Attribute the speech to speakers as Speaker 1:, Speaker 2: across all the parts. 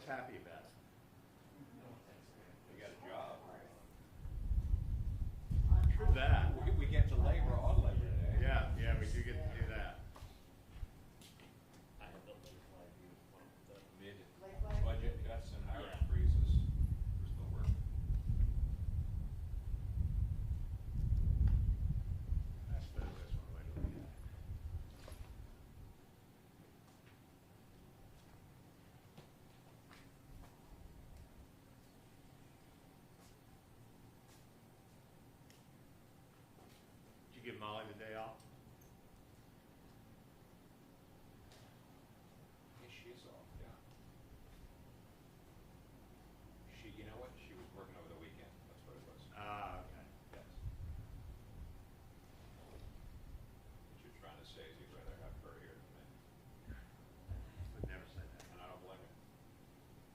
Speaker 1: happy about it?
Speaker 2: We got a job.
Speaker 1: True that.
Speaker 2: We get to labor on Labor Day.
Speaker 1: Yeah, we do get to do that.
Speaker 3: I have the late flag view one of the
Speaker 2: Mid budget cuts and hiring freezes. We're still working.
Speaker 1: I suppose that's one way to look at it. Did you give Molly the day off?
Speaker 2: Yeah, she's off, yeah. You know what? She was working over the weekend. That's what it was.
Speaker 1: Ah, okay.
Speaker 2: Yes. What you're trying to say is you'd rather have her here than me.
Speaker 1: Would never say that.
Speaker 2: And I don't blame her.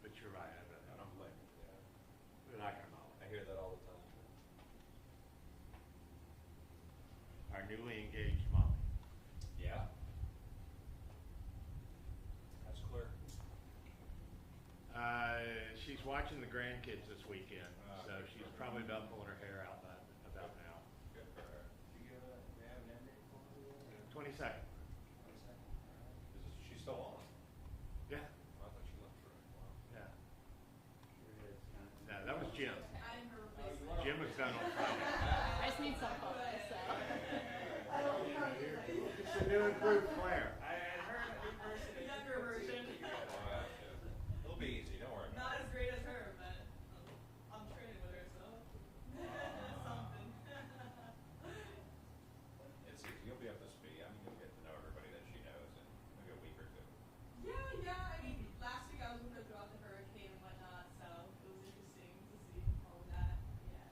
Speaker 1: But you're right.
Speaker 2: I don't blame her. Yeah.
Speaker 1: We're not gonna Molly.
Speaker 2: I hear that all the time.
Speaker 1: Our newly engaged Molly.
Speaker 2: Yeah. That's clear.
Speaker 1: She's watching the grandkids this weekend, so
Speaker 2: good
Speaker 1: she's
Speaker 2: for her.
Speaker 1: probably about pulling her hair out about now.
Speaker 2: Good for her.
Speaker 4: You have an end date for her?
Speaker 1: 22nd.
Speaker 2: She's still on.
Speaker 1: Yeah,
Speaker 2: I thought she left for it. Wow.
Speaker 1: yeah.
Speaker 4: Sure is.
Speaker 1: No, that was Jim.
Speaker 5: I'm her replacement.
Speaker 1: Jim was done on Friday.
Speaker 5: I just need some focus, so.
Speaker 1: It's a new improved Claire.
Speaker 4: I had heard a new person.
Speaker 5: Younger version.
Speaker 2: It'll be easy, don't worry.
Speaker 5: Not as great as her, but I'm training with her, so. Something.
Speaker 2: It's easy. You'll be up to speed. I mean, you'll get to know everybody that she knows in maybe a week or two.
Speaker 5: Yeah, I mean, last week I was with her throughout the hurricane and whatnot, so it was interesting to see all of that. Yeah.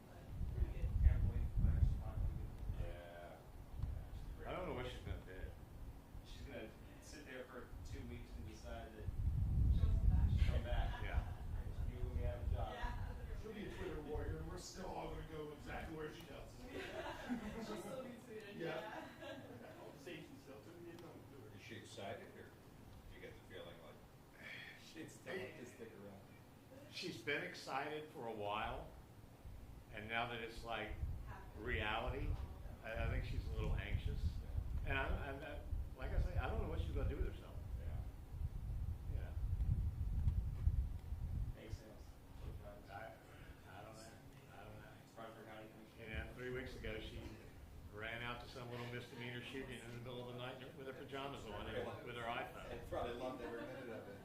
Speaker 5: But pretty good.
Speaker 4: Can't believe Claire's finally
Speaker 2: Yeah.
Speaker 1: I don't know what she's gonna do.
Speaker 4: she's gonna sit there for 2 weeks and decide that
Speaker 5: Show some back.
Speaker 4: she'll come back.
Speaker 1: Yeah.
Speaker 4: You when we have a job.
Speaker 5: Yeah.
Speaker 6: She'll be a Twitter warrior, and we're still all gonna go exactly where she tells us.
Speaker 5: She'll still be tweeted,
Speaker 6: Yeah.
Speaker 5: yeah.
Speaker 6: All the safety stuff, so we didn't know to do it.
Speaker 2: Is she excited or do you get the feeling like
Speaker 4: It's tough to stick around.
Speaker 1: She's been excited for a while, and now that it's like reality, I think she's a little anxious. And like I say, I don't know what she's gonna do with herself.
Speaker 2: yeah.
Speaker 1: Yeah.
Speaker 4: Egg sales.
Speaker 1: I don't know.
Speaker 4: Rutherford County Commission.
Speaker 1: Yeah, 3 weeks ago, she ran out to some little misdemeanor shooting in the middle of the night with her pajamas on and with her iPhone.
Speaker 2: Probably loved every minute of it.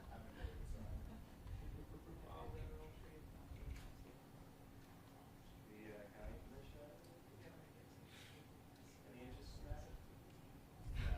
Speaker 4: The county commission. Any interest in that?
Speaker 1: No,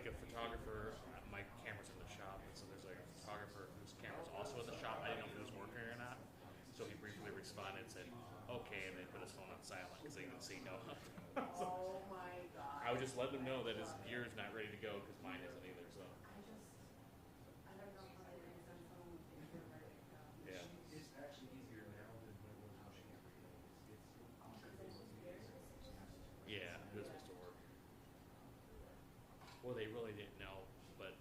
Speaker 3: like a photographer. My camera's in the shop, and so there's like a photographer whose camera's also in the shop. I didn't know if he was working or not. So he briefly responded and said, "Okay," and then put his phone on silent because they didn't see no.
Speaker 7: Oh my god.
Speaker 3: I would just let them know that his gear's not ready to go because mine isn't either. So
Speaker 7: I don't know how they send someone with things that are ready to go.
Speaker 3: yeah.
Speaker 8: It's actually easier now than when it was machine.
Speaker 3: Yeah, it was supposed to work. Well, they really didn't know, but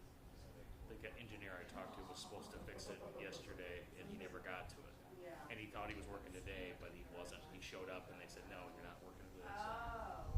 Speaker 3: the engineer I talked to was supposed to fix it yesterday, and he never got to it.
Speaker 7: Yeah.
Speaker 3: And he thought he was working today, but he wasn't. He showed up, and they said, "No, you're not working today." So.
Speaker 7: Oh.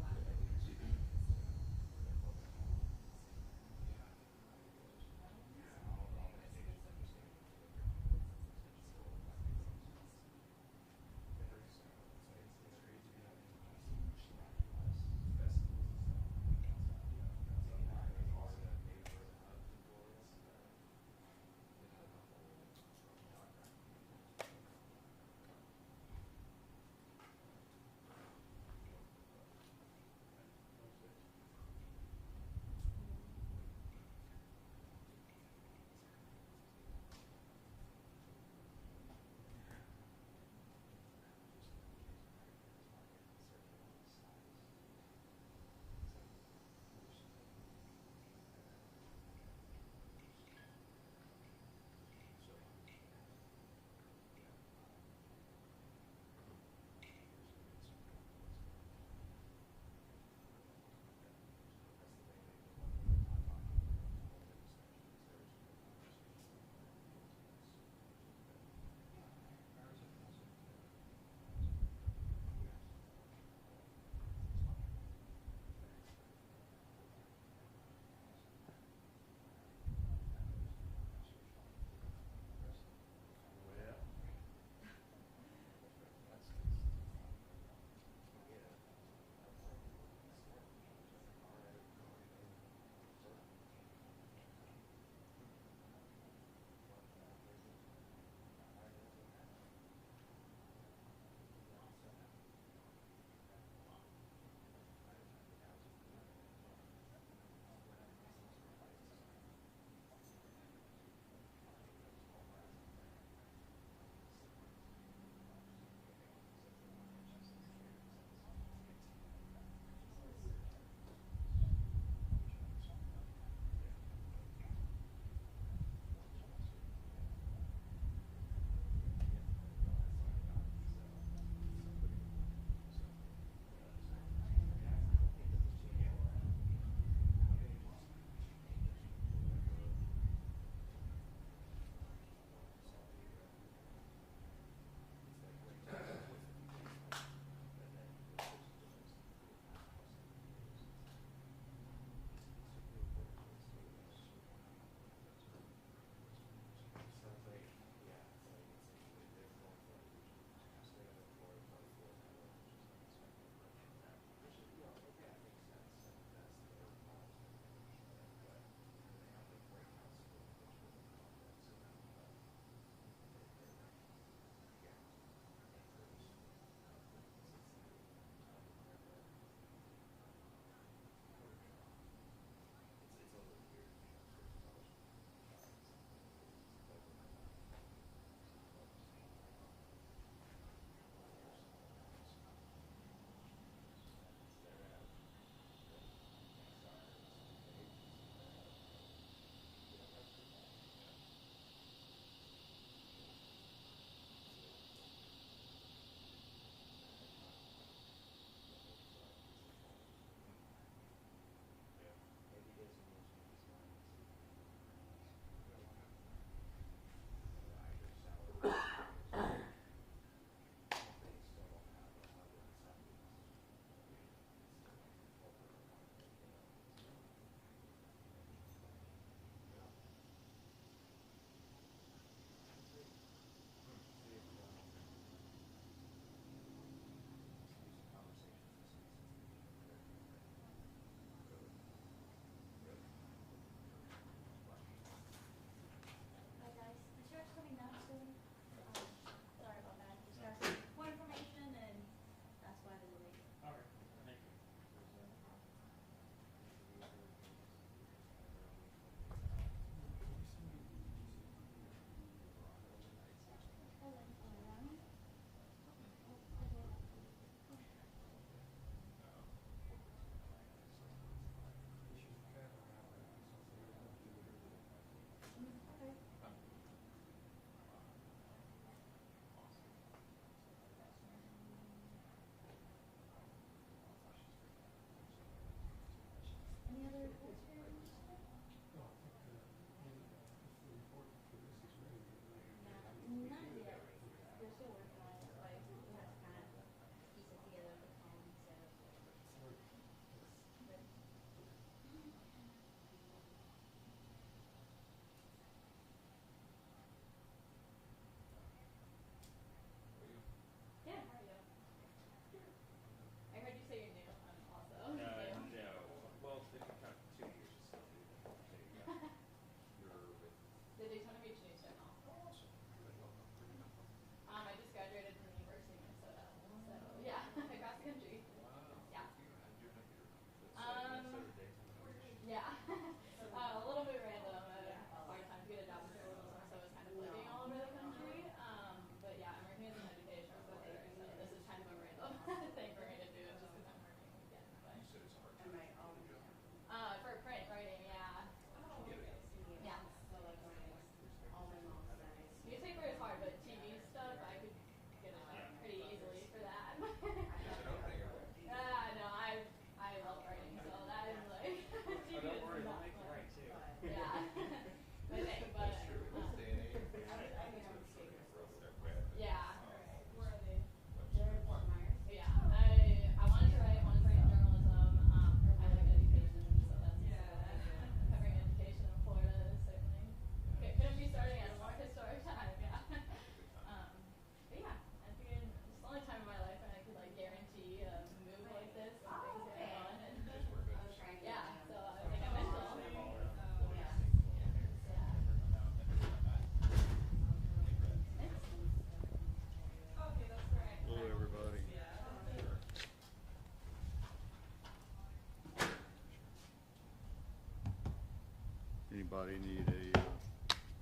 Speaker 9: Anybody need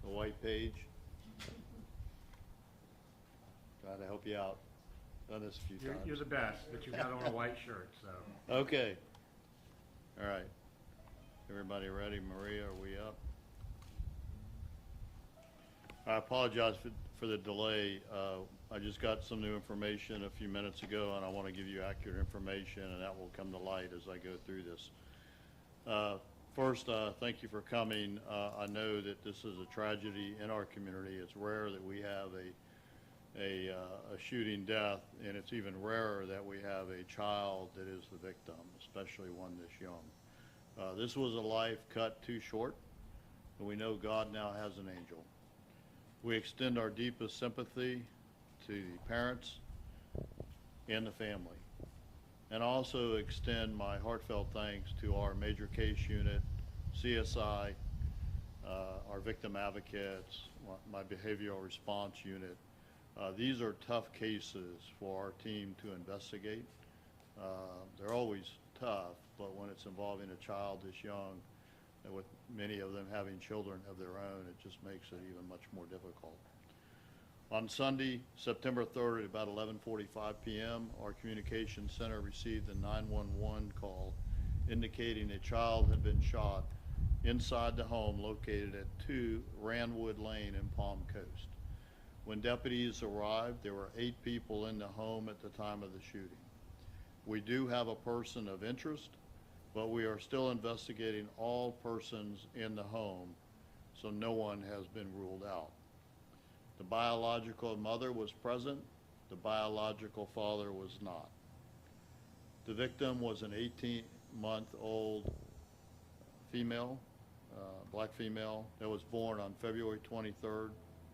Speaker 9: a white page? Try to help you out. Done this a few times.
Speaker 1: You're the best, but you got on a white shirt, so.
Speaker 9: Okay. All right. Everybody ready? Maria, are we up? I apologize for the delay. I just got some new information a few minutes ago, and I want to give you accurate information, and that will come to light as I go through this. First, thank you for coming. I know that this is a tragedy in our community. It's rare that we have a shooting death, and it's even rarer that we have a child that is the victim, especially one this young. This was a life cut too short, and we know God now has an angel. We extend our deepest sympathy to the parents and the family, and also extend my heartfelt thanks to our major case unit, CSI, our victim advocates, my behavioral response unit. These are tough cases for our team to investigate. They're always tough, but when it's involving a child this young, and with many of them having children of their own, it just makes it even much more difficult. On Sunday, September 3rd at about 11:45 p.m., our communications center received a 911 call indicating a child had been shot inside the home located at 2 Randwood Lane in Palm Coast. When deputies arrived, there were 8 people in the home at the time of the shooting. We do have a person of interest, but we are still investigating all persons in the home, so no one has been ruled out. The biological mother was present. The biological father was not. The victim was an 18-month-old female, black female, that was born on February 23rd,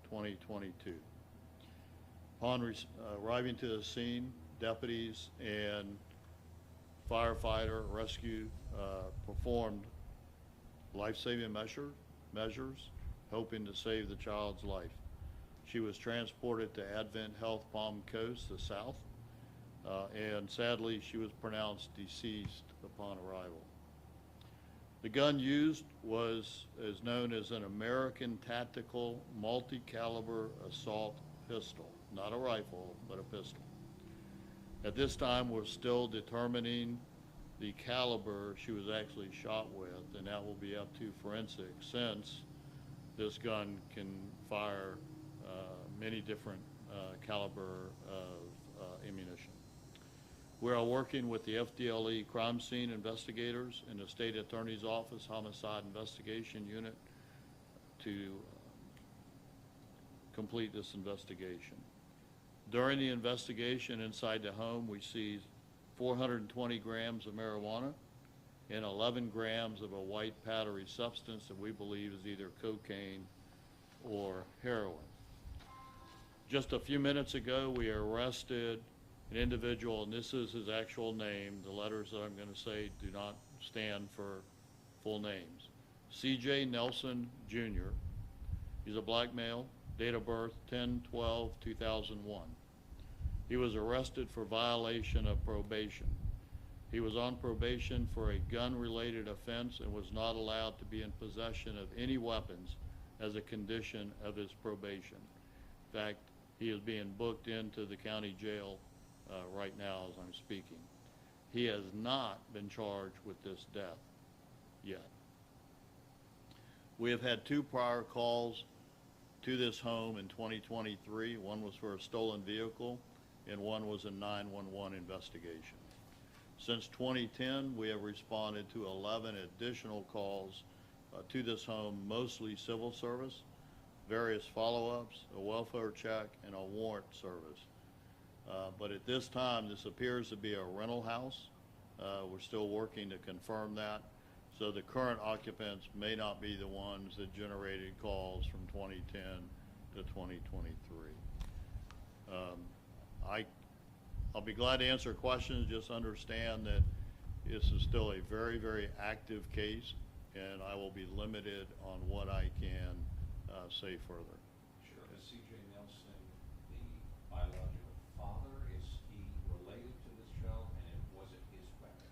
Speaker 9: 2022. Upon arriving to the scene, deputies and firefighter rescue performed life-saving measures, hoping to save the child's life. She was transported to Advent Health Palm Coast, the south, and sadly she was pronounced deceased upon arrival. The gun used is known as an American Tactical Multi-Caliber Assault Pistol, not a rifle, but a pistol. At this time, we're still determining the caliber she was actually shot with, and that will be up to forensics, since this gun can fire many different caliber of ammunition. We are working with the FDLE crime scene investigators and the State Attorney's Office Homicide Investigation Unit to complete this investigation. During the investigation inside the home, we seized 420 grams of marijuana and 11 grams of a white powdery substance that we believe is either cocaine or heroin. Just a few minutes ago, we arrested an individual, and this is his actual name. The letters that I'm going to say do not stand for full names. C.J. Nelson, Jr. He's a black male, date of birth 10/12/2001. He was arrested for violation of probation. He was on probation for a gun-related offense and was not allowed to be in possession of any weapons as a condition of his probation. In fact, he is being booked into the county jail right now as I'm speaking. He has not been charged with this death yet. We have had 2 prior calls to this home in 2023. One was for a stolen vehicle, and one was a 911 investigation. Since 2010, we have responded to 11 additional calls to this home, mostly civil service, various follow-ups, a welfare check, and a warrant service. But at this time, this appears to be a rental house. We're still working to confirm that. So the current occupants may not be the ones that generated calls from 2010 to 2023. I'll be glad to answer questions. Just understand that this is still a very, very active case, and I will be limited on what I can say further.
Speaker 2: Sure. Is C.J. Nelson the biological father? Is he related to this child? And was it his weapon?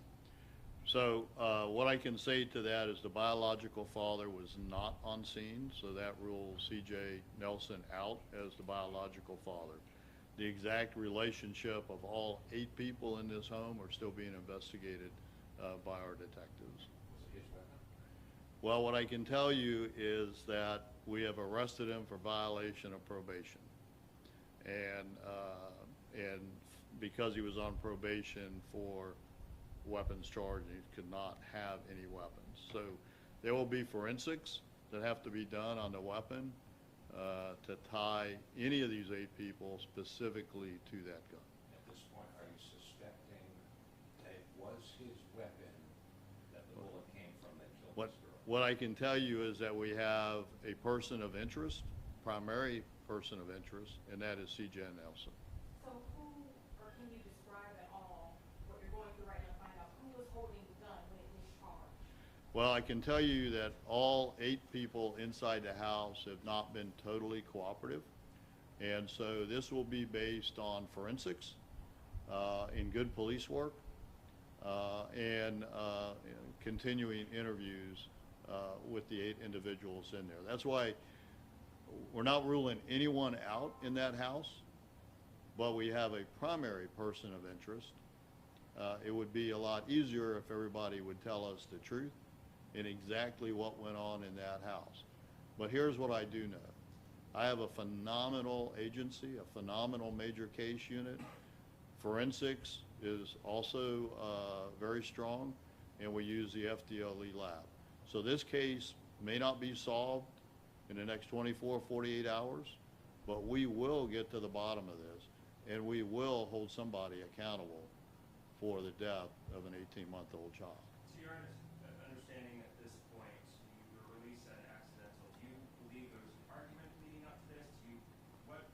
Speaker 9: So what I can say to that is the biological father was not on scene, so that rules C.J. Nelson out as the biological father. The exact relationship of all 8 people in this home are still being investigated by our detectives.
Speaker 2: Was it his weapon?
Speaker 9: Well, what I can tell you is that we have arrested him for violation of probation. And because he was on probation for weapons charge, he could not have any weapons. So there will be forensics that have to be done on the weapon to tie any of these 8 people specifically to that gun.
Speaker 10: At this point, are you suspecting that it was his weapon that the bullet came from that killed this girl?
Speaker 9: What I can tell you is that we have a person of interest, primary person of interest, and that is C.J. Nelson.
Speaker 7: So who, or can you describe at all what you're going through right now to find out who was holding the gun when it was charged?
Speaker 9: Well, I can tell you that all 8 people inside the house have not been totally cooperative. And so this will be based on forensics, in good police work, and continuing interviews with the 8 individuals in there. That's why we're not ruling anyone out in that house, but we have a primary person of interest. It would be a lot easier if everybody would tell us the truth and exactly what went on in that house. But here's what I do know. I have a phenomenal agency, a phenomenal major case unit. Forensics is also very strong, and we use the FDLE lab. So this case may not be solved in the next 24, 48 hours, but we will get to the bottom of this, and we will hold somebody accountable for the death of an 18-month-old child.
Speaker 4: To your understanding at this point, you were released at an accidental. Do you believe there was an argument leading up to this? What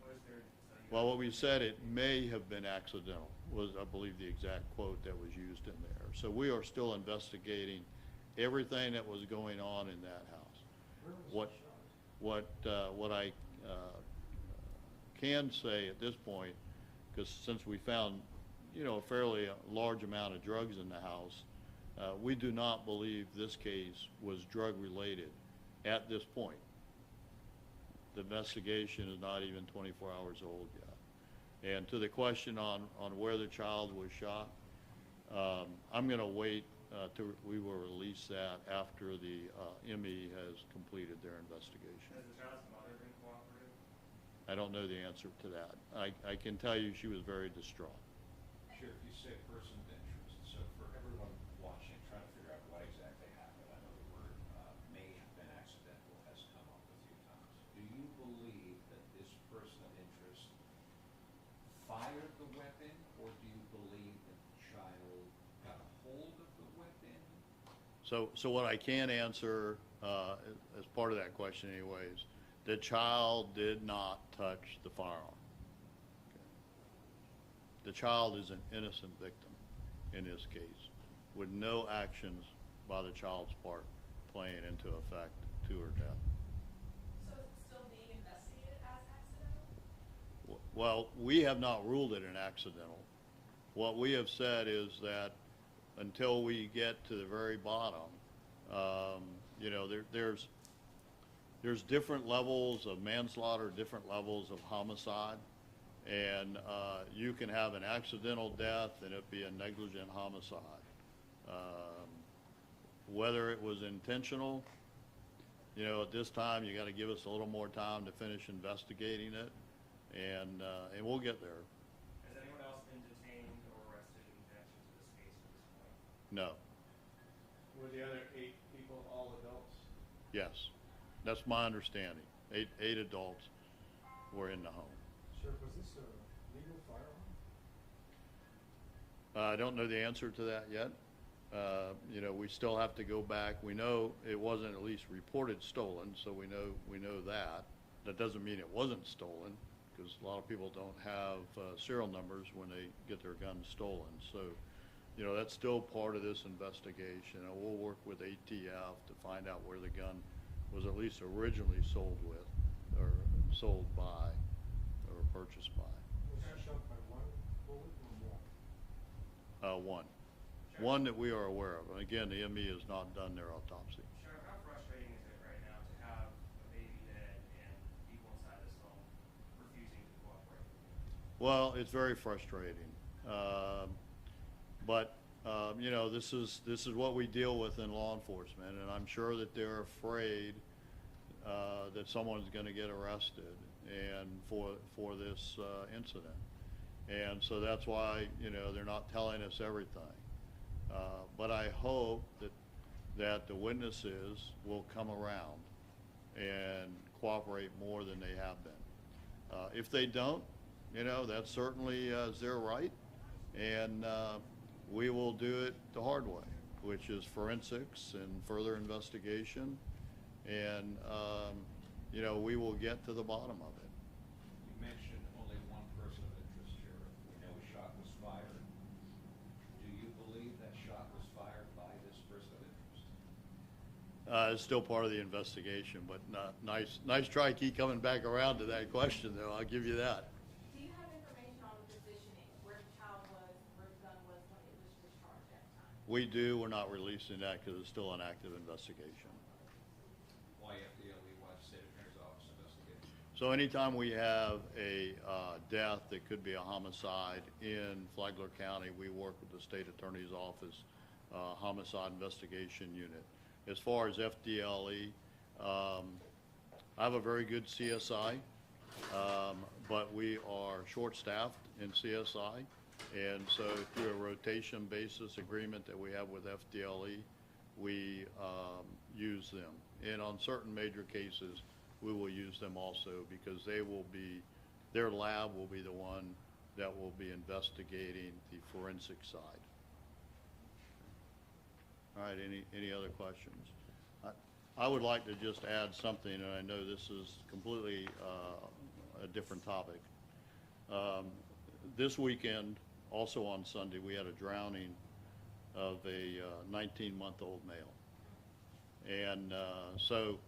Speaker 4: was there?
Speaker 9: Well, what we said, it may have been accidental, was, I believe, the exact quote that was used in there. So we are still investigating everything that was going on in that house. What I can say at this point, because since we found, a fairly large amount of drugs in the house, we do not believe this case was drug related at this point. The investigation is not even 24 hours old yet. And to the question on where the child was shot, I'm going to wait we will release that after the ME has completed their investigation.
Speaker 4: Has the child's mother been cooperative?
Speaker 9: I don't know the answer to that. I can tell you she was very distraught.
Speaker 10: Sheriff, you say person of interest, so for everyone watching, trying to figure out what exactly happened, I know the word may have been accidental has come up a few times. Do you believe that this person of interest fired the weapon, or do you believe that the child got a hold of the weapon?
Speaker 9: So what I can answer as part of that question anyways, the child did not touch the firearm. The child is an innocent victim in this case, with no actions by the child's part playing into effect to her death.
Speaker 5: So is it still being investigated as accidental?
Speaker 9: Well, we have not ruled it an accidental. What we have said is that until we get to the very bottom, there's different levels of manslaughter, different levels of homicide, and you can have an accidental death and it be a negligent homicide. Whether it was intentional, at this time you got to give us a little more time to finish investigating it, and we'll get there.
Speaker 4: Has anyone else been detained or arrested in connection to this case at this point?
Speaker 9: No.
Speaker 8: Were the other 8 people all adults?
Speaker 9: Yes, that's my understanding. Eight adults were in the home.
Speaker 6: Sheriff, was this a legal firearm?
Speaker 9: I don't know the answer to that yet. We still have to go back. We know it wasn't at least reported stolen, so we know that. That doesn't mean it wasn't stolen, because a lot of people don't have serial numbers when they get their guns stolen. So, that's still part of this investigation. And we'll work with ATF to find out where the gun was at least originally sold with, or sold by, or purchased by.
Speaker 6: Was she shot by one bullet or more?
Speaker 9: One. one that we are aware of. And again, the ME has not done their autopsy.
Speaker 4: Sheriff, how frustrating is it right now to have a baby dead and people inside this home refusing to cooperate?
Speaker 9: Well, it's very frustrating. But you know, this is what we deal with in law enforcement, and I'm sure that they're afraid that someone's going to get arrested and for this incident. And so that's why, you know, they're not telling us everything. But I hope that the witnesses will come around and cooperate more than they have been. If they don't, you know, that's certainly their right, and we will do it the hard way, which is forensics and further investigation, and you know, we will get to the bottom of it.
Speaker 10: You mentioned only one person of interest, Sheriff. We know a shot was fired. Do you believe that shot was fired by this person of interest?
Speaker 9: It's still part of the investigation, but nice try. Keep coming back around to that question, though. I'll give you that.
Speaker 7: Do you have information on the positioning, where the child was, where the gun was when it was discharged at the time?
Speaker 9: We do. We're not releasing that because it's still an active investigation.
Speaker 10: Why FDLE, why the State Attorney's Office investigating?
Speaker 9: So anytime we have a death that could be a homicide in Flagler County, we work with the State Attorney's Office Homicide Investigation Unit. As far as FDLE, I have a very good CSI, but we are short-staffed in CSI, and so through a rotation basis agreement that we have with FDLE, we use them. And on certain major cases, we will use them also because their lab will be the one that will be investigating the forensic side. All right, any other questions? I would like to just add something, and I know this is completely a different topic. This weekend, also on Sunday, we had a drowning of a 19-month-old male. And so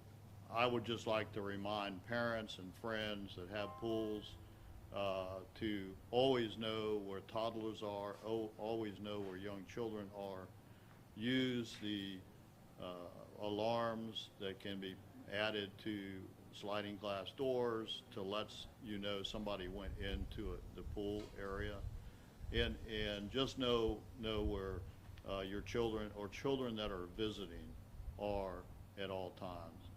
Speaker 9: I would just like to remind parents and friends that have pools to always know where toddlers are, always know where young children are. Use the alarms that can be added to sliding glass doors to let you know somebody went into the pool area. And just know where your children or children that are visiting are at all times.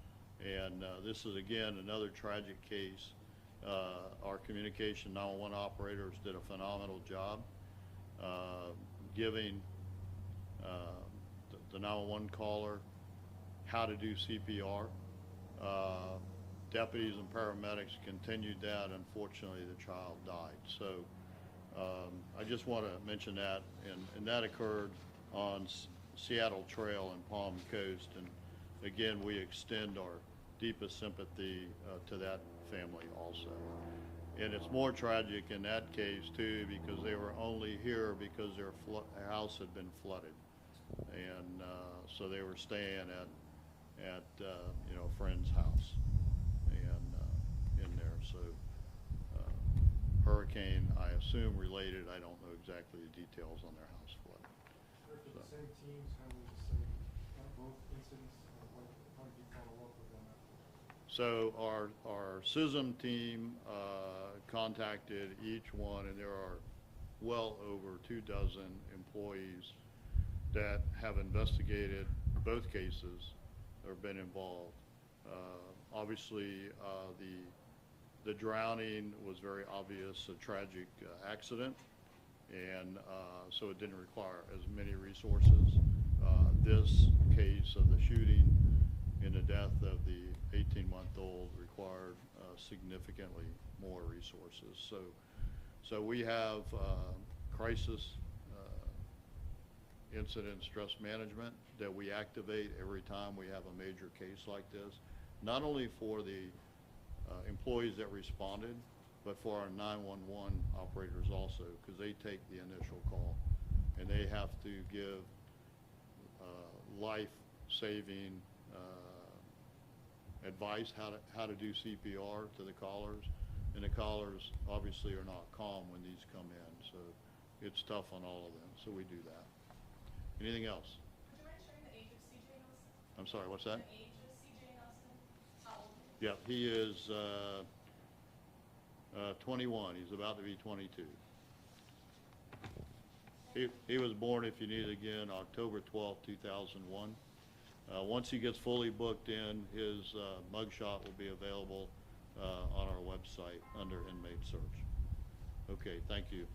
Speaker 9: And this is, again, another tragic case. Our communication 911 operators did a phenomenal job giving the 911 caller how to do CPR. Deputies and paramedics continued that. Unfortunately, the child died. So I just want to mention that, and that occurred on Seattle Trail and Palm Coast. And again, we extend our deepest sympathy to that family also. And it's more tragic in that case too, because they were only here because their house had been flooded, and so they were staying at you know, a friend's house, and in there. So hurricane, I assume related. I don't know exactly the details on their house flood.
Speaker 6: Did the same teams handle the same, both incidents, or how did you follow up with them after?
Speaker 9: So our SISM team contacted each one, and there are well over 24 employees that have investigated both cases or been involved. Obviously, the drowning was very obvious, a tragic accident, and so it didn't require as many resources. This case of the shooting and the death of the 18-month-old required significantly more resources. So we have crisis incident stress management that we activate every time we have a major case like this, not only for the employees that responded, but for our 911 operators also, because they take the initial call and they have to give life-saving advice how to do CPR to the callers, and the callers obviously are not calm when these come in, so it's tough on all of them. So we do that. Anything else?
Speaker 5: Would you mind sharing the age of CJ Nelson?
Speaker 9: I'm sorry, what's that?
Speaker 5: The age of CJ Nelson? How old is he?
Speaker 9: Yeah, he is 21. He's about to be 22. He was born, if you need it again, October 12, 2001. Once he gets fully booked in, his mugshot will be available on our website under inmate search. Okay, thank you.